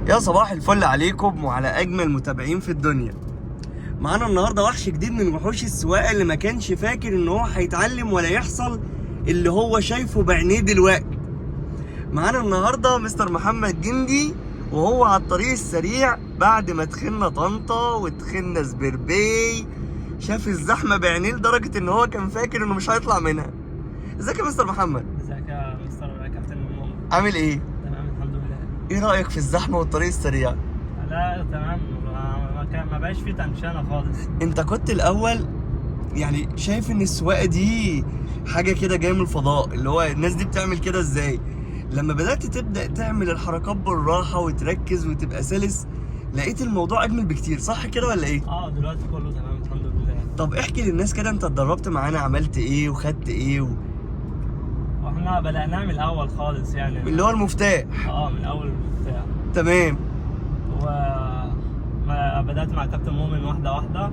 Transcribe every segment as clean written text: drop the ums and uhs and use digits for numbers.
يا صباح الفل عليكم وعلى اجمل متابعين في الدنيا. معانا النهارده وحش جديد من وحوش السواقه اللي ما كانش فاكر ان هو هيتعلم ولا يحصل اللي هو شايفه بعينيه دلوقتي. معانا النهارده مستر محمد جندي وهو على الطريق السريع بعد ما دخلنا طنطا ودخلنا سبيربي، شاف الزحمه بعينيه لدرجه ان هو كان فاكر انه مش هيطلع منها. ازيك يا مستر محمد؟ ازيك يا مستر كابتن مؤمن؟ عامل ايه؟ تمام الحمد لله. ايه رايك في الزحمه والطريق السريع؟ لا تمام، ما بقاش فيه تنشانه خالص. انت كنت الاول يعني شايف ان السواقه دي حاجه كده جايه من الفضاء، اللي هو الناس دي بتعمل كده ازاي؟ لما بدات تبدا تعمل الحركات بالراحه وتركز وتبقى سلس، لقيت الموضوع اجمل بكتير، صح كده ولا ايه؟ دلوقتي كله تمام الحمد لله. طب احكي للناس كده، انت اتدربت معانا عملت ايه وخدت ايه واحنا بدأناه من الاول خالص يعني اللي هو المفتاح. من اول بتاع. تمام. ما بدأت مع كابتن مؤمن واحده واحده.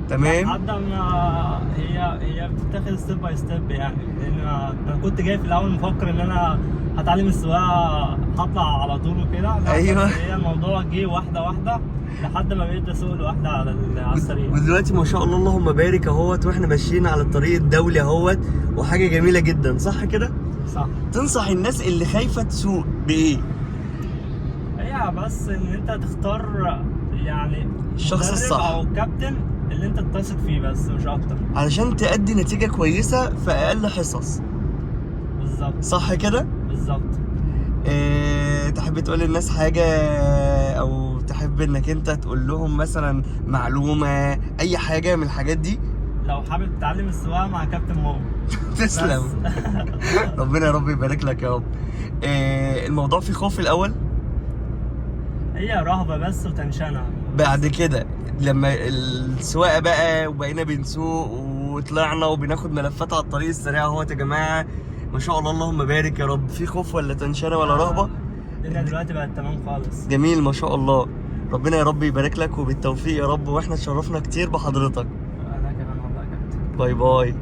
تمام. لحد ما هي بتتاخد ستيب باي ستيب يعني، لان انا كنت جاي في الاول مفكر ان انا هتعلم السواقه هطلع على طول وكده. ايوه. هي الموضوع جه واحده واحده لحد ما بقيت اسوق لوحدي على السريع. ودلوقتي ما شاء الله اللهم بارك اهوت، واحنا ماشيين على الطريق الدولي اهوت، وحاجه جميله جدا، صح كده؟ صح. تنصح الناس اللي خايفه تسوق بايه؟ هي بس ان انت تختار يعني الشخص مدرب الصح او كابتن اللي انت تثق فيه، بس مش اكتر، علشان تأدي نتيجه كويسه في اقل حصص. بالظبط. صح كده؟ بالظبط. تحب تقول للناس حاجه، او تحب انك انت تقول لهم مثلا معلومه، اي حاجه من الحاجات دي؟ لو حابب تتعلم السواقه مع كابتن مؤمن. تسلم. ربنا يا رب يبارك لك يا رب. الموضوع فيه خوف في الاول، هي رهبه بس وتنشنه. بعد كده لما السواقه بقى وبقينا بنسوق وطلعنا وبناخد ملفات على الطريق السريع اهوت يا جماعه، ما شاء الله اللهم بارك يا رب، في خوف ولا تنشنه ولا رهبه؟ الدنيا دلوقتي بقت تمام خالص. جميل ما شاء الله. ربنا يا رب يبارك لك وبالتوفيق يا رب، واحنا اتشرفنا كتير بحضرتك. انا كمان والله يا كابتن. باي باي.